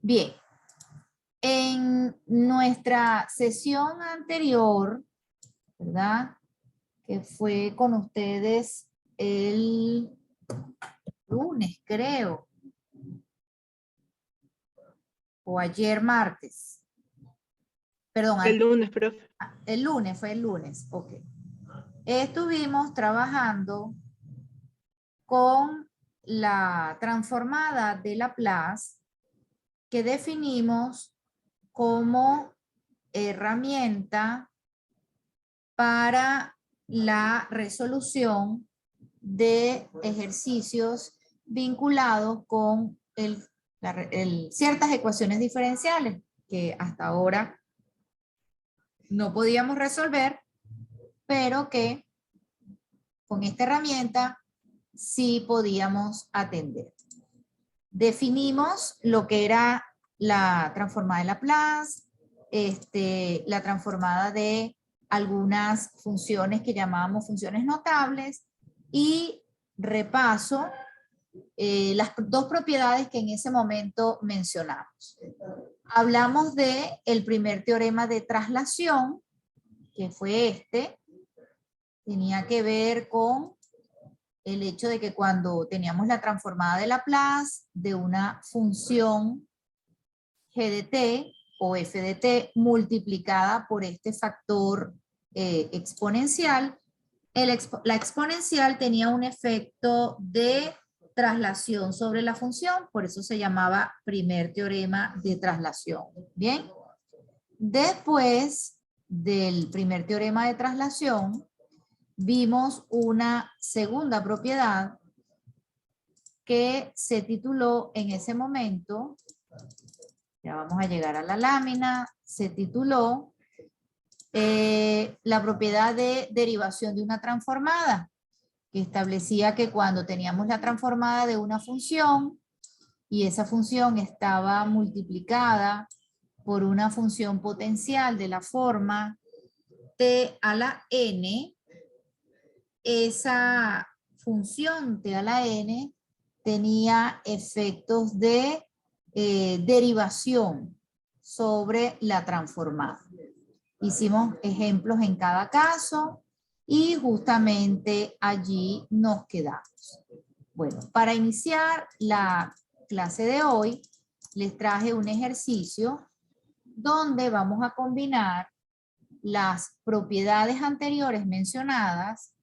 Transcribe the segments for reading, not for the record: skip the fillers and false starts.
Bien, en nuestra sesión anterior, ¿verdad? Que fue con ustedes el lunes, creo, o ayer martes. Perdón, El lunes, profe. el lunes, fue el lunes, ok. Estuvimos trabajando con la transformada de Laplace que definimos como herramienta para la resolución de ejercicios vinculados con ciertas ecuaciones diferenciales que hasta ahora no podíamos resolver, pero que con esta herramienta sí podíamos atender. Definimos lo que era la transformada de Laplace, la transformada de algunas funciones que llamábamos funciones notables y repaso las dos propiedades que en ese momento mencionamos. Hablamos de el primer teorema de traslación, que fue tenía que ver con el hecho de que cuando teníamos la transformada de Laplace de una función g de t o f de t multiplicada por este factor exponencial, la exponencial tenía un efecto de traslación sobre la función, por eso se llamaba primer teorema de traslación. Bien, después del primer teorema de traslación, vimos una segunda propiedad que se tituló en ese momento, ya vamos a llegar a la lámina, se tituló la propiedad de derivación de una transformada, que establecía que cuando teníamos la transformada de una función y esa función estaba multiplicada por una función potencial de la forma t a la n, esa función t a la n tenía efectos de derivación sobre la transformada. Hicimos ejemplos en cada caso y justamente allí nos quedamos. Bueno, para iniciar la clase de hoy, les traje un ejercicio donde vamos a combinar las propiedades anteriores mencionadas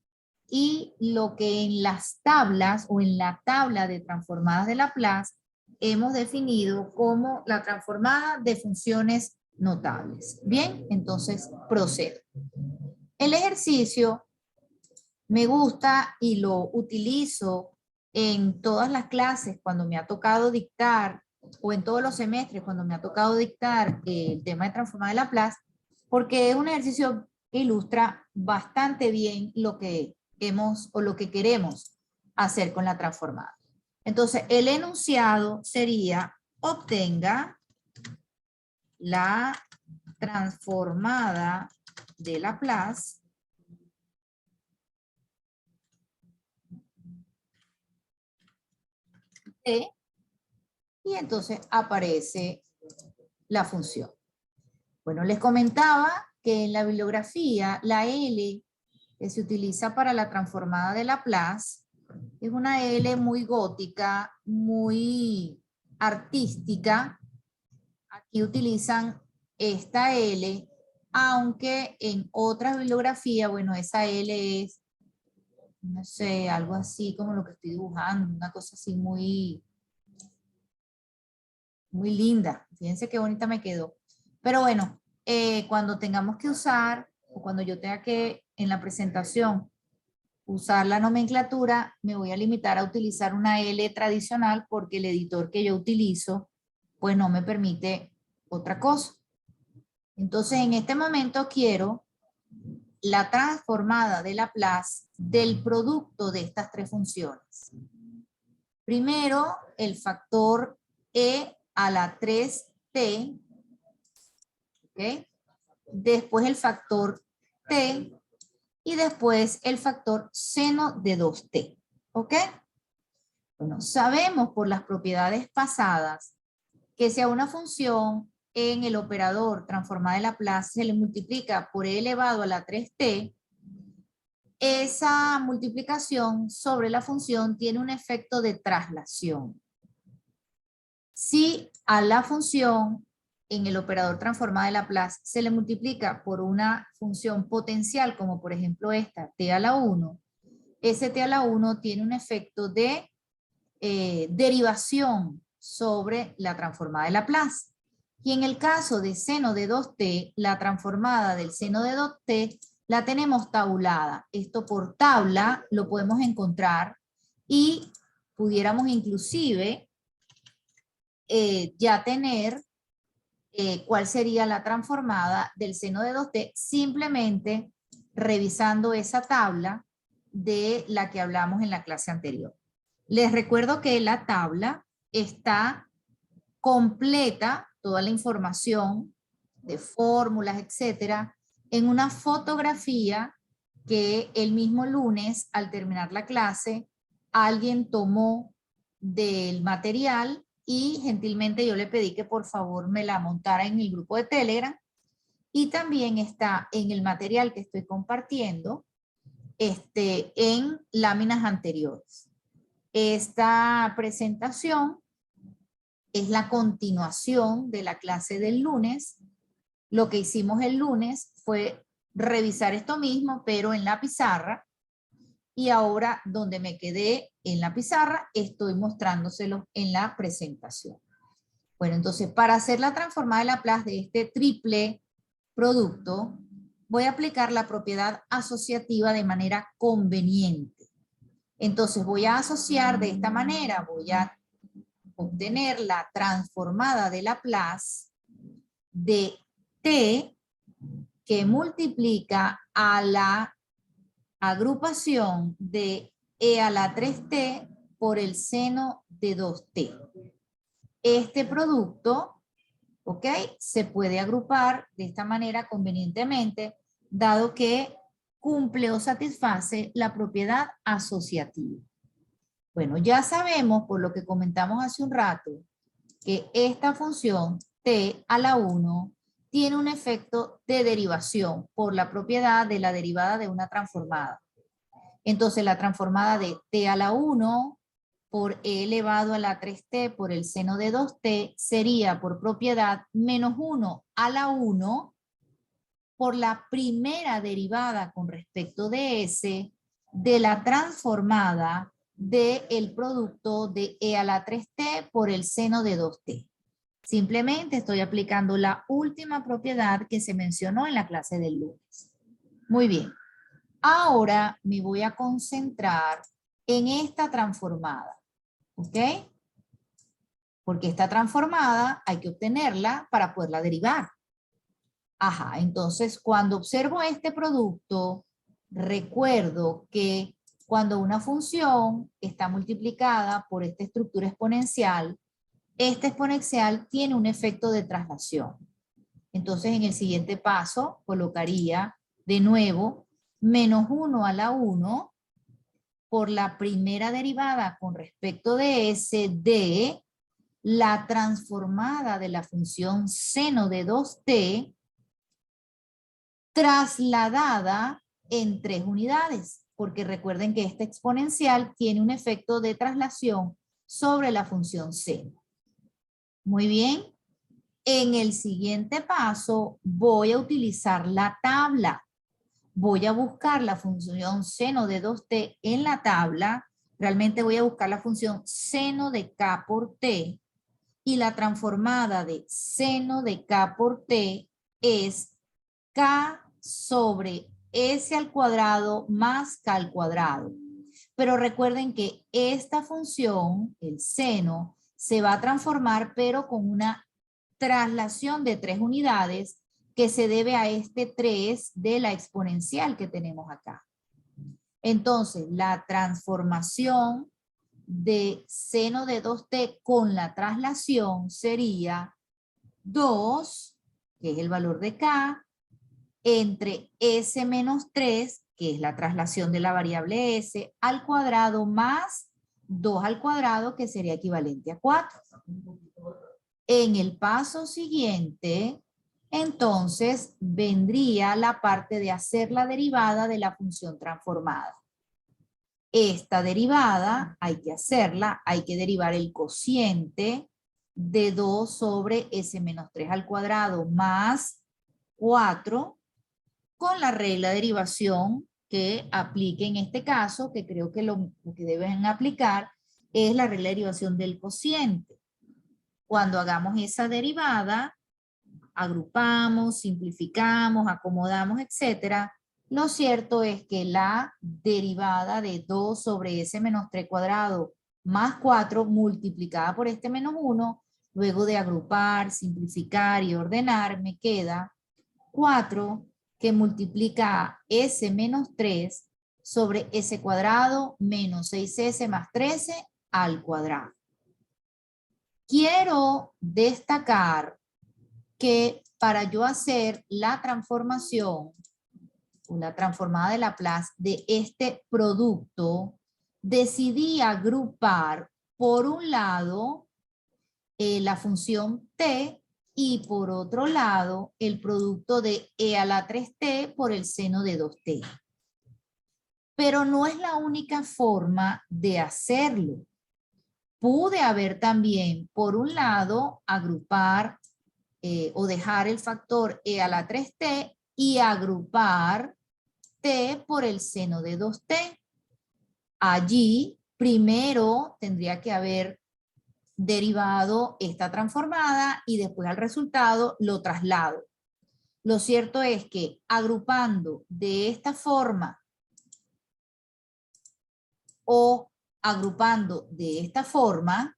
y lo que en las tablas o en la tabla de transformadas de Laplace hemos definido como la transformada de funciones notables. Bien, entonces procedo. El ejercicio me gusta y lo utilizo en todas las clases cuando me ha tocado dictar o en todos los semestres cuando me ha tocado dictar el tema de transformada de Laplace, porque es un ejercicio que ilustra bastante bien lo que hemos o lo que queremos hacer con la transformada. Entonces, el enunciado sería: obtenga la transformada de Laplace de, y entonces aparece la función. Bueno, les comentaba que en la bibliografía la L que se utiliza para la transformada de Laplace es una L muy gótica, muy artística. Aquí utilizan esta L, aunque en otras bibliografías, bueno, esa L es, no sé, algo así como lo que estoy dibujando, una cosa así muy, muy linda. Fíjense qué bonita me quedó. Pero bueno, cuando tengamos que usar, o cuando yo tenga que, en la presentación, usar la nomenclatura, me voy a limitar a utilizar una L tradicional porque el editor que yo utilizo, pues no me permite otra cosa. Entonces, en este momento quiero la transformada de Laplace del producto de estas tres funciones. Primero, el factor e a la 3t, ¿ok? Después el factor t, y después el factor seno de 2t, ¿ok? Bueno, sabemos por las propiedades pasadas que si a una función en el operador transformada de Laplace se le multiplica por e elevado a la 3t, esa multiplicación sobre la función tiene un efecto de traslación. Si a la función en el operador transformada de Laplace se le multiplica por una función potencial, como por ejemplo esta, t a la 1, ese t a la 1 tiene un efecto de derivación sobre la transformada de Laplace. Y en el caso de seno de 2t, la transformada del seno de 2t la tenemos tabulada. Esto por tabla lo podemos encontrar y pudiéramos inclusive ya tener cuál sería la transformada del seno de 2t simplemente revisando esa tabla de la que hablamos en la clase anterior. Les recuerdo que la tabla está completa, toda la información de fórmulas, etcétera, en una fotografía que el mismo lunes, al terminar la clase, alguien tomó del material y gentilmente yo le pedí que por favor me la montara en el grupo de Telegram. Y también está en el material que estoy compartiendo en láminas anteriores. Esta presentación es la continuación de la clase del lunes. Lo que hicimos el lunes fue revisar esto mismo, pero en la pizarra. Y ahora, donde me quedé en la pizarra, estoy mostrándoselo en la presentación. Bueno, entonces, para hacer la transformada de Laplace de este triple producto, voy a aplicar la propiedad asociativa de manera conveniente. Entonces, voy a asociar de esta manera, voy a obtener la transformada de Laplace de t que multiplica a la agrupación de e a la 3t por el seno de 2t. Este producto, ¿ok?, se puede agrupar de esta manera convenientemente, dado que cumple o satisface la propiedad asociativa. Bueno, ya sabemos, por lo que comentamos hace un rato, que esta función t a la 1 tiene un efecto de derivación por la propiedad de la derivada de una transformada. Entonces, la transformada de t a la 1 por e elevado a la 3t por el seno de 2t sería por propiedad menos 1 a la 1 por la primera derivada con respecto de s de la transformada del producto de e a la 3t por el seno de 2t. Simplemente estoy aplicando la última propiedad que se mencionó en la clase del lunes. Muy bien. Ahora me voy a concentrar en esta transformada. ¿Ok? Porque esta transformada hay que obtenerla para poderla derivar. Ajá, entonces cuando observo este producto, recuerdo que cuando una función está multiplicada por esta estructura exponencial, esta exponencial tiene un efecto de traslación. Entonces en el siguiente paso colocaría de nuevo menos 1 a la 1 por la primera derivada con respecto de s de la transformada de la función seno de 2t trasladada en 3 unidades, porque recuerden que esta exponencial tiene un efecto de traslación sobre la función seno. Muy bien. En el siguiente paso voy a utilizar la tabla. Voy a buscar la función seno de 2t en la tabla. Realmente voy a buscar la función seno de k por t. Y la transformada de seno de k por t es k sobre s al cuadrado más k al cuadrado. Pero recuerden que esta función, el seno, se va a transformar pero con una traslación de 3 unidades que se debe a este 3 de la exponencial que tenemos acá. Entonces, la transformación de seno de 2t con la traslación sería 2, que es el valor de k, entre s menos 3, que es la traslación de la variable s, al cuadrado más 2 al cuadrado, que sería equivalente a 4. En el paso siguiente, entonces vendría la parte de hacer la derivada de la función transformada. Esta derivada hay que hacerla, hay que derivar el cociente de 2 sobre s menos 3 al cuadrado más 4 con la regla de derivación que aplique en este caso, que creo que lo que deben aplicar es la regla de derivación del cociente. Cuando hagamos esa derivada, agrupamos, simplificamos, acomodamos, etcétera. Lo cierto es que la derivada de 2 sobre s menos 3 cuadrado más 4 multiplicada por este menos 1, luego de agrupar, simplificar y ordenar, me queda 4 que multiplica a s menos 3 sobre s cuadrado menos 6s más 13 al cuadrado. Quiero destacar que para yo hacer la transformación, una transformada de Laplace de este producto, decidí agrupar por un lado la función t y por otro lado el producto de e a la 3t por el seno de 2t. Pero no es la única forma de hacerlo. Pude haber también, por un lado, agrupar o dejar el factor e a la 3t y agrupar t por el seno de 2t. Allí primero tendría que haber derivado esta transformada y después al resultado lo traslado. Lo cierto es que agrupando de esta forma o agrupando de esta forma,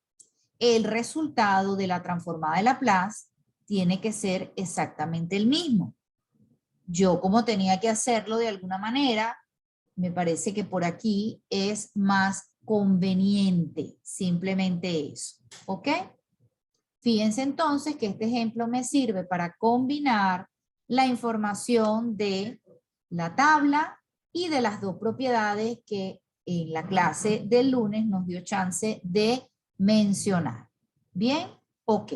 el resultado de la transformada de Laplace tiene que ser exactamente el mismo. Yo, como tenía que hacerlo de alguna manera, me parece que por aquí es más conveniente, simplemente eso, ¿ok? Fíjense entonces que este ejemplo me sirve para combinar la información de la tabla y de las dos propiedades que en la clase del lunes nos dio chance de mencionar. ¿Bien? Ok.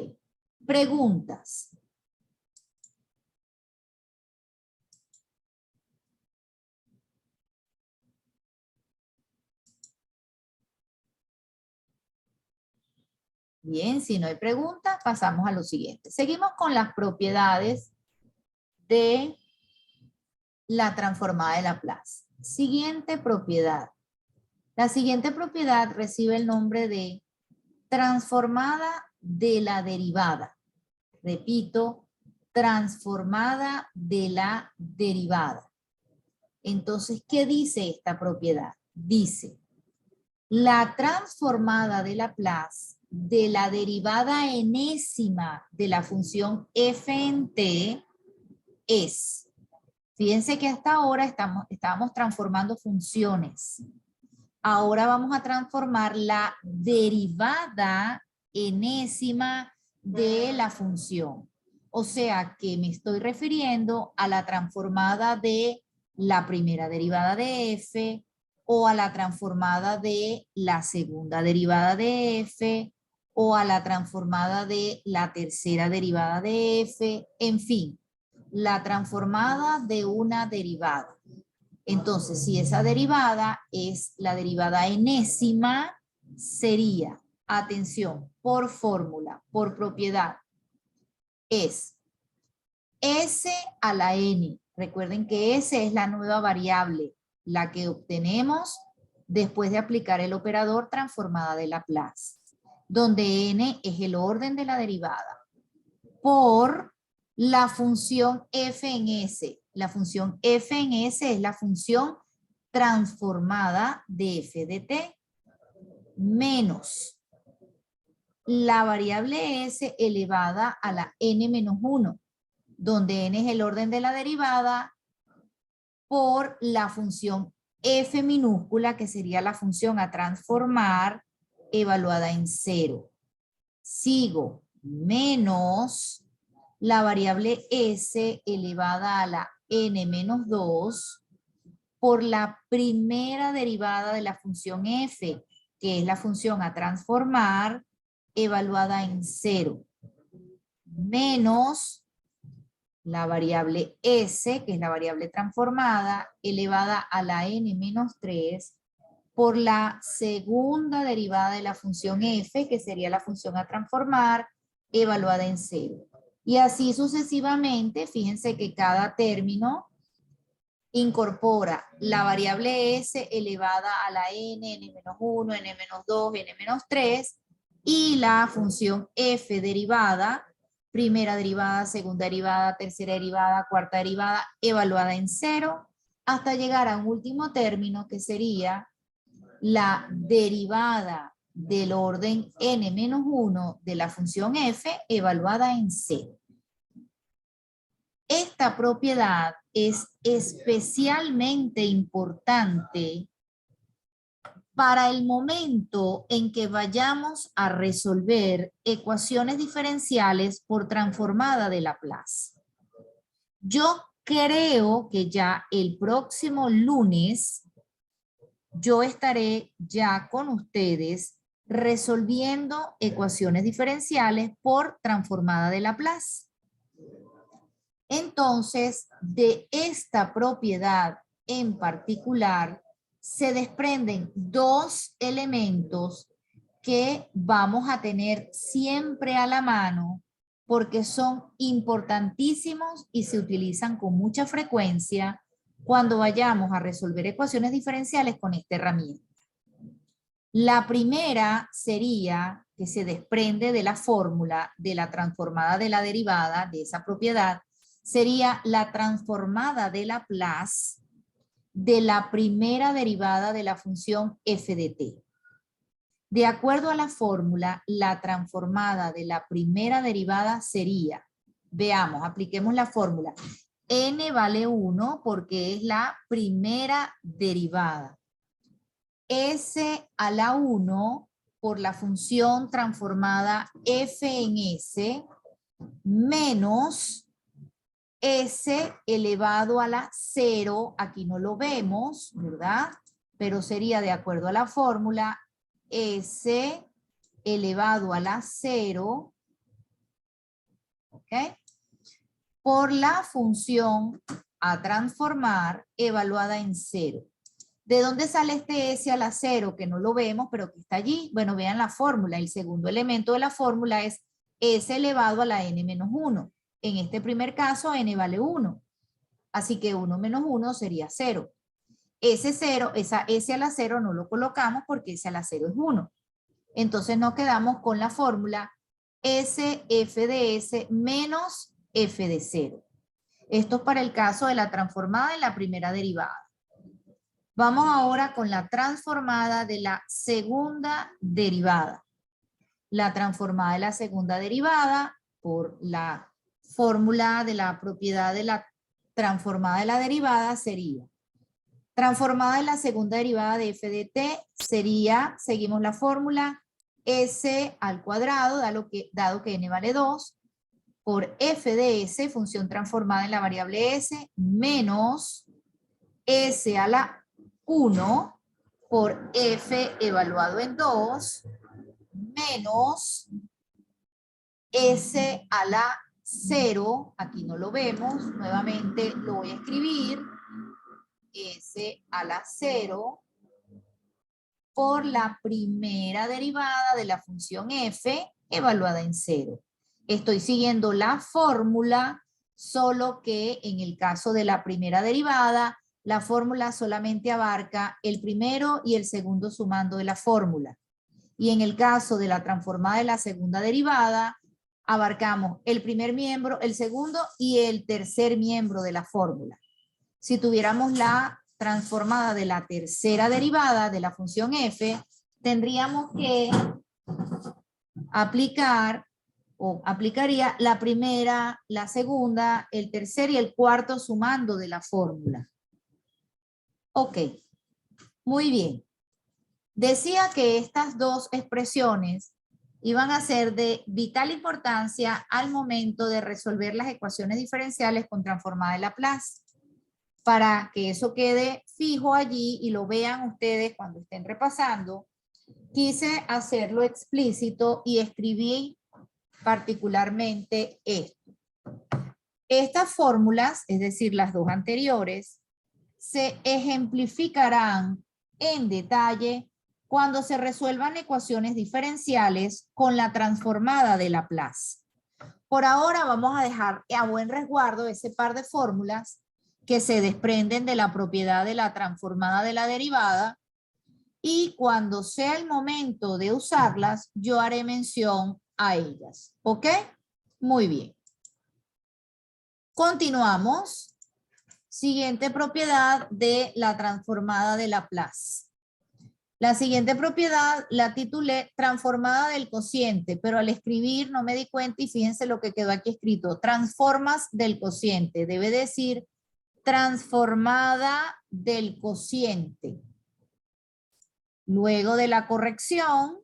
Preguntas. Bien, si no hay preguntas, pasamos a lo siguiente. Seguimos con las propiedades de la transformada de Laplace. Siguiente propiedad. La siguiente propiedad recibe el nombre de transformada de la derivada. Repito, transformada de la derivada. Entonces, ¿qué dice esta propiedad? Dice, la transformada de Laplace de la derivada enésima de la función f en t es, fíjense que hasta ahora estábamos transformando funciones. Ahora vamos a transformar la derivada enésima de la función. O sea que me estoy refiriendo a la transformada de la primera derivada de f o a la transformada de la segunda derivada de f o a la transformada de la tercera derivada de f, en fin, la transformada de una derivada. Entonces, si esa derivada es la derivada enésima, sería, atención, por fórmula, por propiedad, es s a la n. Recuerden que s es la nueva variable, la que obtenemos después de aplicar el operador transformada de Laplace, donde n es el orden de la derivada, por la función f en s. La función f en s es la función transformada de f de t, menos la variable s elevada a la n menos 1, donde n es el orden de la derivada, por la función f minúscula, que sería la función a transformar evaluada en 0. Sigo, menos la variable s elevada a la n menos 2 por la primera derivada de la función f, que es la función a transformar evaluada en 0. menos la variable s, que es la variable transformada, elevada a la n menos 3, por la segunda derivada de la función f, que sería la función a transformar, evaluada en 0. Y así sucesivamente, fíjense que cada término incorpora la variable s elevada a la n-1, n-2, n-3, y la función f derivada, primera derivada, segunda derivada, tercera derivada, cuarta derivada, evaluada en 0, hasta llegar a un último término que sería la derivada del orden n-1 de la función f evaluada en 0. Esta propiedad es especialmente importante para el momento en que vayamos a resolver ecuaciones diferenciales por transformada de Laplace. Yo creo que ya el próximo lunes yo estaré ya con ustedes resolviendo ecuaciones diferenciales por transformada de Laplace. Entonces, de esta propiedad en particular, se desprenden dos elementos que vamos a tener siempre a la mano porque son importantísimos y se utilizan con mucha frecuencia cuando vayamos a resolver ecuaciones diferenciales con esta herramienta. La primera sería que se desprende de la fórmula de la transformada de la derivada de esa propiedad, sería la transformada de Laplace de la primera derivada de la función f de t. De acuerdo a la fórmula, la transformada de la primera derivada sería, veamos, apliquemos la fórmula, n vale 1 porque es la primera derivada. S a la 1 por la función transformada f en s menos s elevado a la 0, aquí no lo vemos, ¿verdad? Pero sería de acuerdo a la fórmula s elevado a la 0, ¿ok? Por la función a transformar evaluada en 0. ¿De dónde sale este s a la 0? Que no lo vemos, pero que está allí. Bueno, vean la fórmula. El segundo elemento de la fórmula es s elevado a la n menos 1. En este primer caso, n vale 1. Así que 1 menos 1 sería 0. Ese 0, esa s a la 0 no lo colocamos porque s a la 0 es 1. Entonces nos quedamos con la fórmula s f de s menos f de 0. Esto es para el caso de la transformada en la primera derivada. Vamos ahora con la transformada de la segunda derivada. La transformada de la segunda derivada por la fórmula de la propiedad de la transformada de la derivada sería transformada de la segunda derivada de f de t sería, seguimos la fórmula, s al cuadrado, dado que n vale 2, por f de s, función transformada en la variable s, menos s a la 1 por f evaluado en 2, menos s a la 0, aquí no lo vemos, nuevamente lo voy a escribir, s a la 0 por la primera derivada de la función f evaluada en 0. Estoy siguiendo la fórmula, solo que en el caso de la primera derivada, la fórmula solamente abarca el primero y el segundo sumando de la fórmula. Y en el caso de la transformada de la segunda derivada, abarcamos el primer miembro, el segundo y el tercer miembro de la fórmula. Si tuviéramos la transformada de la tercera derivada de la función f, tendríamos que aplicar o aplicaría la primera, la segunda, el tercer y el cuarto sumando de la fórmula. Ok, muy bien. Decía que estas dos expresiones iban a ser de vital importancia al momento de resolver las ecuaciones diferenciales con transformada de Laplace. Para que eso quede fijo allí y lo vean ustedes cuando estén repasando, quise hacerlo explícito y escribí particularmente esto. Estas fórmulas, es decir, las dos anteriores, se ejemplificarán en detalle cuando se resuelvan ecuaciones diferenciales con la transformada de Laplace. Por ahora vamos a dejar a buen resguardo ese par de fórmulas que se desprenden de la propiedad de la transformada de la derivada, y cuando sea el momento de usarlas, yo haré mención a ellas. ¿Ok? Muy bien. Continuamos. Siguiente propiedad de la transformada de Laplace. La siguiente propiedad la titulé transformada del cociente, pero al escribir no me di cuenta y fíjense lo que quedó aquí escrito. Transformas del cociente. Debe decir transformada del cociente. Luego de la corrección,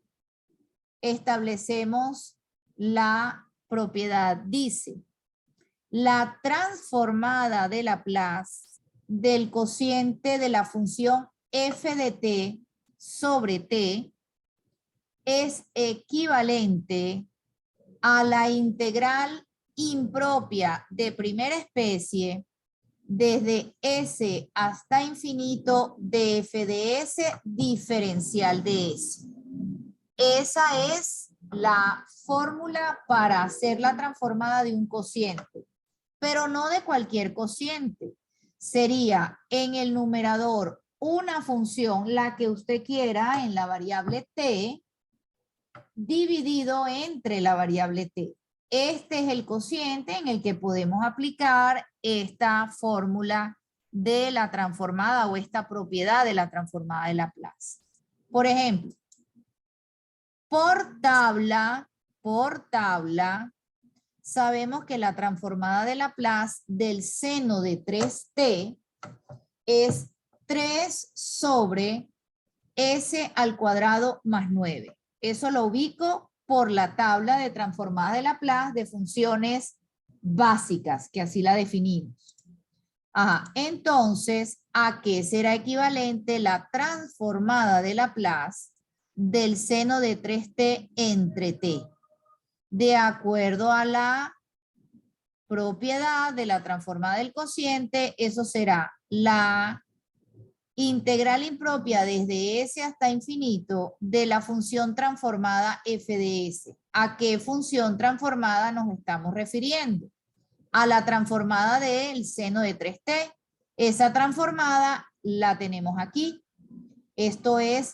establecemos la propiedad. Dice, la transformada de Laplace del cociente de la función f de t sobre t es equivalente a la integral impropia de primera especie desde S hasta infinito de f de S diferencial de S. Esa es la fórmula para hacer la transformada de un cociente, pero no de cualquier cociente. Sería en el numerador una función, la que usted quiera, en la variable t, dividido entre la variable t. Este es el cociente en el que podemos aplicar esta fórmula de la transformada o esta propiedad de la transformada de Laplace. Por ejemplo, por tabla, sabemos que la transformada de Laplace del seno de 3t es 3 sobre s al cuadrado más 9. Eso lo ubico por la tabla de transformada de Laplace de funciones básicas, que así la definimos. Ajá. Entonces, ¿a qué será equivalente la transformada de Laplace del seno de 3t entre t? De acuerdo a la propiedad de la transformada del cociente, eso será la integral impropia desde S hasta infinito de la función transformada f de S. ¿A qué función transformada nos estamos refiriendo? A la transformada del seno de 3t. Esa transformada la tenemos aquí. Esto es,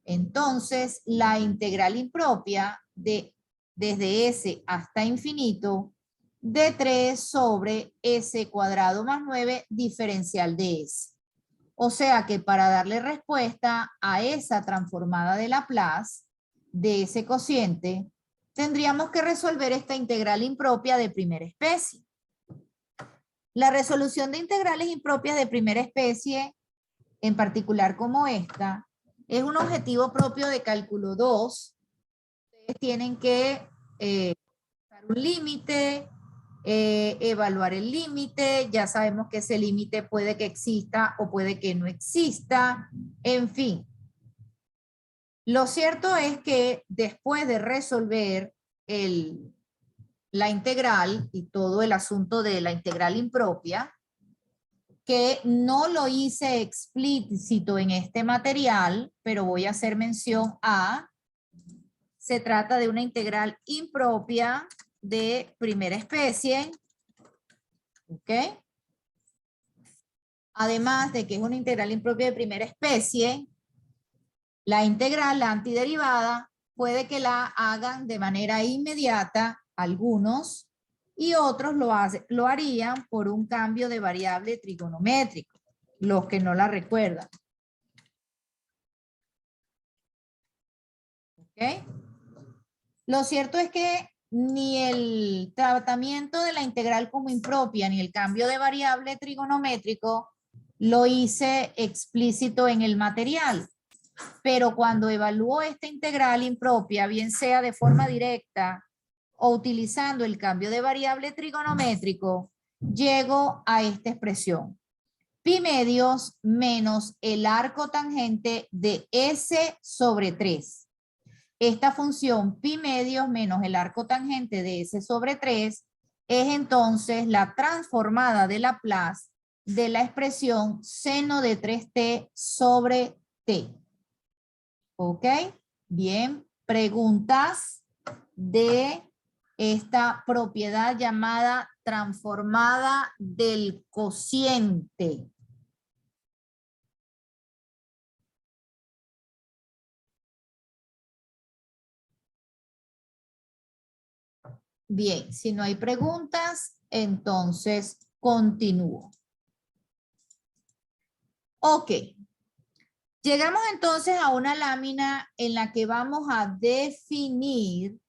entonces, la integral impropia desde S hasta infinito de 3 sobre S cuadrado más 9 diferencial de S. O sea que para darle respuesta a esa transformada de Laplace, de ese cociente, tendríamos que resolver esta integral impropia de primera especie. La resolución de integrales impropias de primera especie, en particular como esta, es un objetivo propio de cálculo 2. Ustedes tienen que dar un límite, evaluar el límite. Ya sabemos que ese límite puede que exista o puede que no exista. En fin. Lo cierto es que después de resolver la integral y todo el asunto de la integral impropia, que no lo hice explícito en este material, pero voy a hacer mención a, se trata de una integral impropia de primera especie, ¿ok? Además de que es una integral impropia de primera especie, la integral, la antiderivada, puede que la hagan de manera inmediata algunos y otros lo harían por un cambio de variable trigonométrico, los que no la recuerdan. ¿Ok? Lo cierto es que ni el tratamiento de la integral como impropia ni el cambio de variable trigonométrico lo hice explícito en el material. Pero cuando evalúo esta integral impropia, bien sea de forma directa o utilizando el cambio de variable trigonométrico, llego a esta expresión. Pi medios menos el arco tangente de S sobre 3. esta función pi medios menos el arco tangente de S sobre 3 es entonces la transformada de Laplace de la expresión seno de 3t sobre t. ¿Ok? Bien. Preguntas de esta propiedad llamada transformada del cociente. Bien, si no hay preguntas, entonces continúo. Ok. Llegamos entonces a una lámina en la que vamos a definir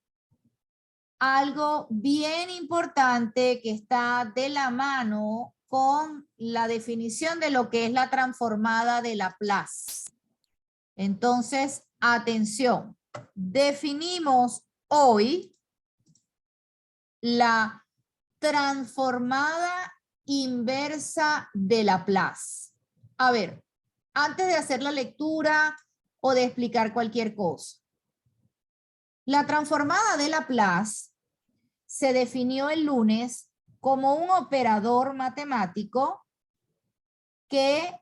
algo bien importante que está de la mano con la definición de lo que es la transformada de Laplace. Entonces, atención, definimos hoy la transformada inversa de Laplace. A ver, antes de hacer la lectura o de explicar cualquier cosa. La transformada de Laplace se definió el lunes como un operador matemático que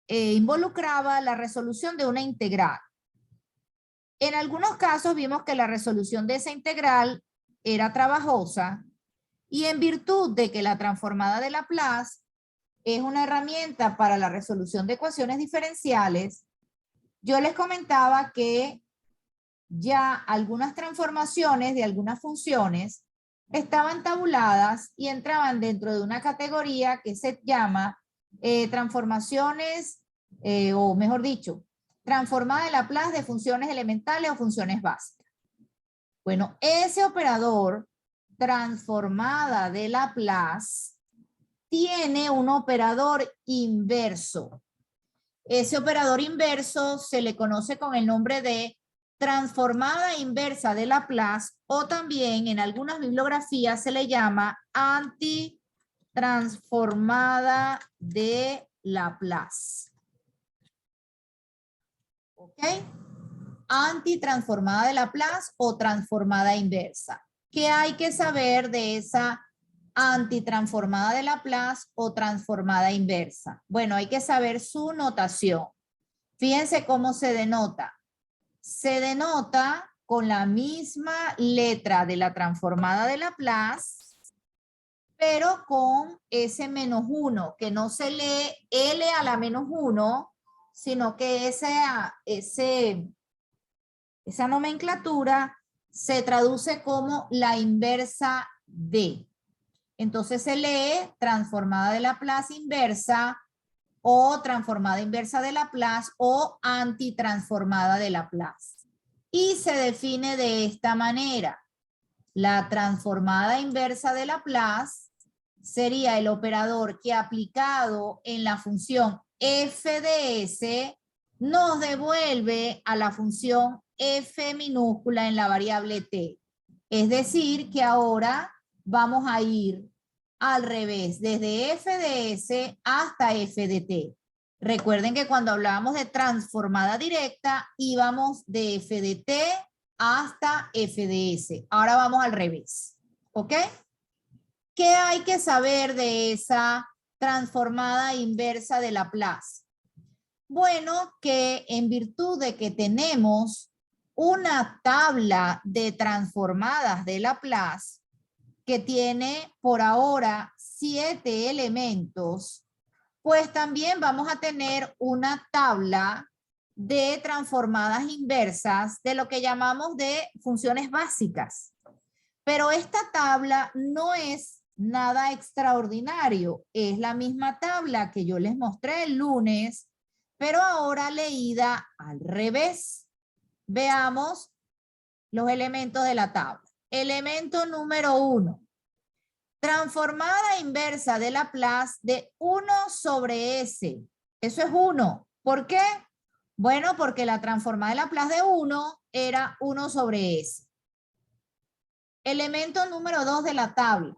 involucraba la resolución de una integral. En algunos casos vimos que la resolución de esa integral era trabajosa y en virtud de que la transformada de Laplace es una herramienta para la resolución de ecuaciones diferenciales, yo les comentaba que ya algunas transformaciones de algunas funciones estaban tabuladas y entraban dentro de una categoría que se llama transformaciones, o mejor dicho, transformada de Laplace de funciones elementales o funciones básicas. Bueno, ese operador transformada de Laplace tiene un operador inverso. Ese operador inverso se le conoce con el nombre de transformada inversa de Laplace o también en algunas bibliografías se le llama antitransformada de Laplace. ¿Ok? Antitransformada de Laplace o transformada inversa. ¿Qué hay que saber de esa antitransformada de Laplace o transformada inversa? Bueno, hay que saber su notación. Fíjense cómo se denota. Se denota con la misma letra de la transformada de Laplace, pero con ese menos 1, que no se lee L a la menos 1, sino que esa nomenclatura se traduce como la inversa de. Entonces se lee transformada de Laplace inversa o transformada inversa de Laplace o antitransformada de Laplace. Y se define de esta manera. La transformada inversa de Laplace sería el operador que aplicado en la función f de s nos devuelve a la función f minúscula en la variable t. Es decir, que ahora vamos a ir al revés, desde f de s hasta f de t. Recuerden que cuando hablábamos de transformada directa, íbamos de f de t hasta f de s. Ahora vamos al revés, ¿ok? ¿Qué hay que saber de esa transformada inversa de Laplace? Bueno, que en virtud de que tenemos una tabla de transformadas de Laplace que tiene por ahora 7 elementos, pues también vamos a tener una tabla de transformadas inversas de lo que llamamos de funciones básicas. Pero esta tabla no es nada extraordinario, es la misma tabla que yo les mostré el lunes, pero ahora leída al revés. Veamos los elementos de la tabla. Elemento número 1. Transformada inversa de Laplace de 1 sobre S. Eso es 1. ¿Por qué? Bueno, porque la transformada de Laplace de 1 era 1 sobre S. Elemento número 2 de la tabla.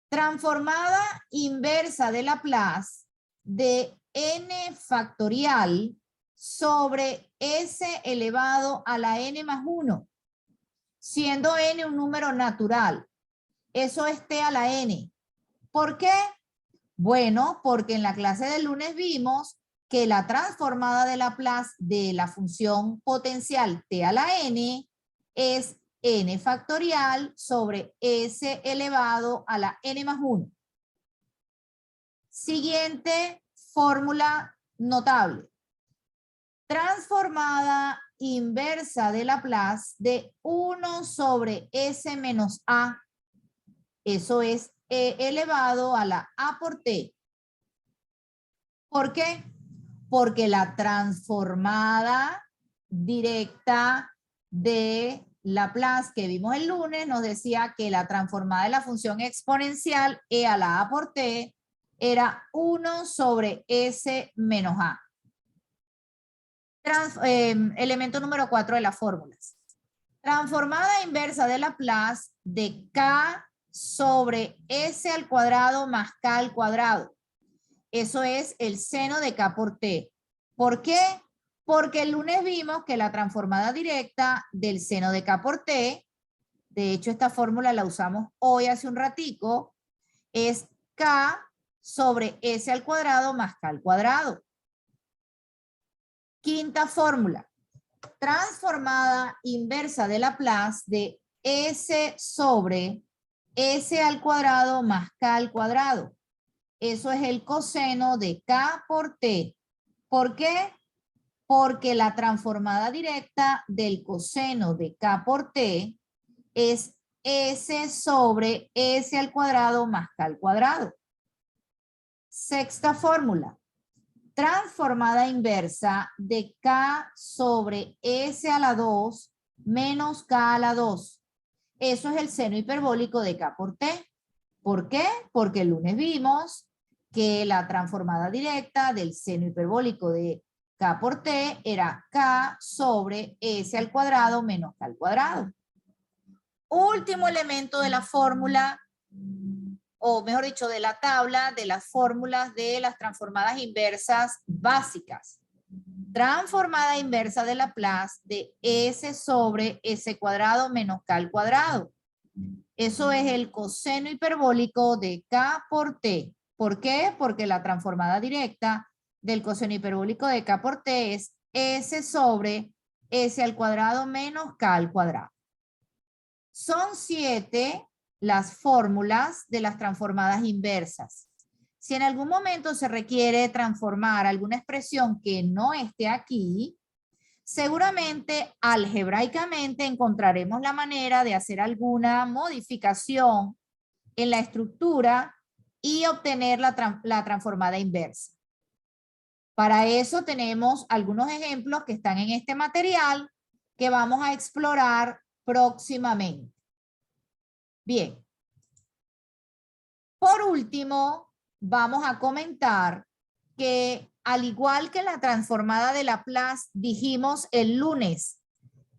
Transformada inversa de Laplace de n factorial sobre S elevado a la n más 1, siendo n un número natural. Eso es t a la n. ¿Por qué? Bueno, porque en la clase del lunes vimos que la transformada de Laplace de la función potencial t a la n es n factorial sobre s elevado a la n más 1. Siguiente fórmula notable. Transformada inversa de Laplace de 1 sobre s menos a. Eso es e elevado a la a por t. ¿Por qué? Porque la transformada directa de Laplace que vimos el lunes nos decía que la transformada de la función exponencial e a la a por t era 1 sobre s menos a. Elemento número 4 de las fórmulas. Transformada inversa de Laplace de k sobre s al cuadrado más k al cuadrado. Eso es el seno de k por t. ¿Por qué? Porque el lunes vimos que la transformada directa del seno de k por t, de hecho esta fórmula la usamos hoy hace un ratico, es k sobre s al cuadrado más k al cuadrado. Quinta fórmula. Transformada inversa de Laplace de s sobre s al cuadrado más k al cuadrado. Eso es el coseno de k por t. ¿Por qué? Porque la transformada directa del coseno de k por t es s sobre s al cuadrado más k al cuadrado. Sexta fórmula. Transformada inversa de k sobre s a la 2 menos k a la 2. Eso es el seno hiperbólico de k por t. ¿Por qué? Porque el lunes vimos que la transformada directa del seno hiperbólico de k por t era k sobre s al cuadrado menos k al cuadrado. Último elemento de la fórmula, o mejor dicho, de la tabla de las fórmulas de las transformadas inversas básicas. Transformada inversa de Laplace de s sobre s cuadrado menos k al cuadrado. Eso es el coseno hiperbólico de k por t. ¿Por qué? Porque la transformada directa del coseno hiperbólico de k por t es s sobre s al cuadrado menos k al cuadrado. Son 7 las fórmulas de las transformadas inversas. Si en algún momento se requiere transformar alguna expresión que no esté aquí, seguramente algebraicamente encontraremos la manera de hacer alguna modificación en la estructura y obtener la transformada inversa. Para eso tenemos algunos ejemplos que están en este material que vamos a explorar próximamente. Bien. Por último, vamos a comentar que al igual que la transformada de Laplace, dijimos el lunes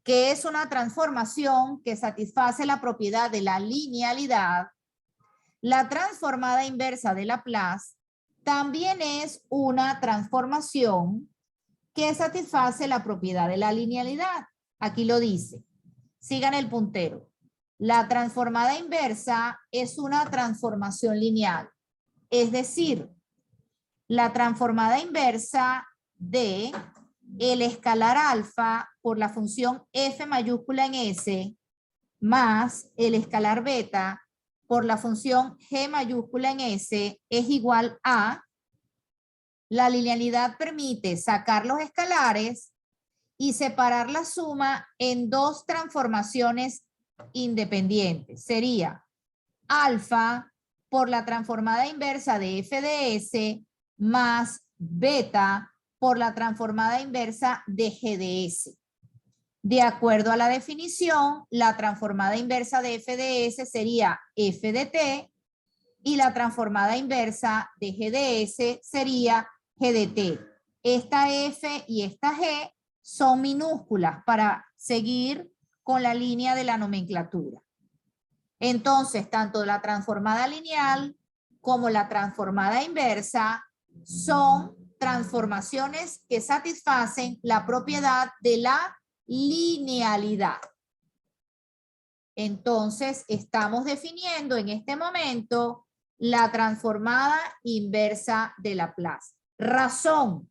que es una transformación que satisface la propiedad de la linealidad, la transformada inversa de Laplace también es una transformación que satisface la propiedad de la linealidad. Aquí lo dice. Sigan el puntero. La transformada inversa es una transformación lineal. Es decir, la transformada inversa de el escalar alfa por la función f mayúscula en s más el escalar beta por la función g mayúscula en s es igual a, la linealidad permite sacar los escalares y separar la suma en dos transformaciones independientes. Sería alfa por la transformada inversa de f de s más beta por la transformada inversa de g de s. De acuerdo a la definición, la transformada inversa de f de s sería f de t y la transformada inversa de g de s sería g de t. Esta f y esta g son minúsculas para seguir con la línea de la nomenclatura. Entonces, tanto la transformada lineal como la transformada inversa son transformaciones que satisfacen la propiedad de la linealidad. Entonces, estamos definiendo en este momento la transformada inversa de Laplace. Razón,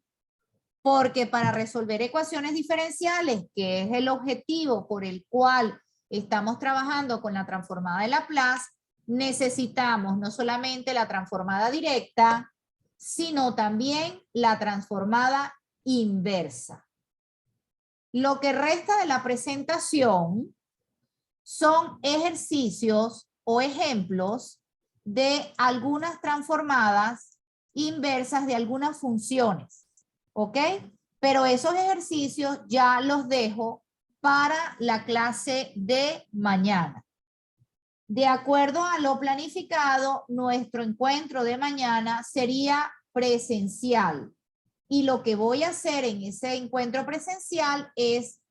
porque para resolver ecuaciones diferenciales, que es el objetivo por el cual estamos trabajando con la transformada de Laplace, necesitamos no solamente la transformada directa, sino también la transformada inversa. Lo que resta de la presentación son ejercicios o ejemplos de algunas transformadas inversas de algunas funciones, ¿ok? Pero esos ejercicios ya los dejo para la clase de mañana. De acuerdo a lo planificado, nuestro encuentro de mañana sería presencial. Y lo que voy a hacer en ese encuentro presencial es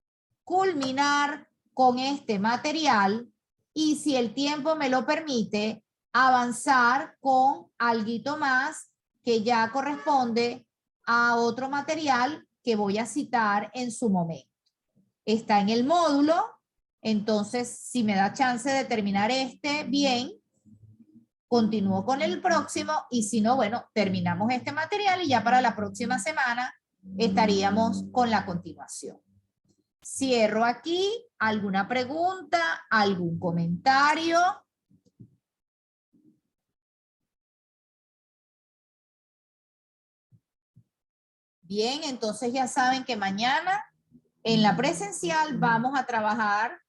culminar con este material y, si el tiempo me lo permite, avanzar con alguito más que ya corresponde a otro material que voy a citar en su momento. Está en el módulo. Entonces, si me da chance de terminar este, bien, continúo con el próximo, y si no, bueno, terminamos este material y ya para la próxima semana estaríamos con la continuación. Cierro aquí. ¿Alguna pregunta? ¿Algún comentario? Bien, entonces ya saben que mañana en la presencial vamos a trabajar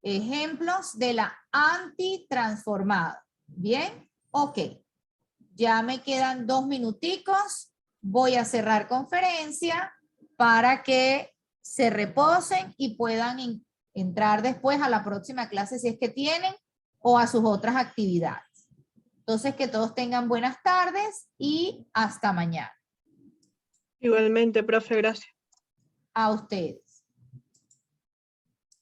ejemplos de la antitransformada. Bien, ok. Ya me quedan 2 minuticos. Voy a cerrar conferencia para que se reposen y puedan entrar después a la próxima clase si es que tienen, o a sus otras actividades. Entonces, que todos tengan buenas tardes y hasta mañana. Igualmente, profe, gracias. A ustedes.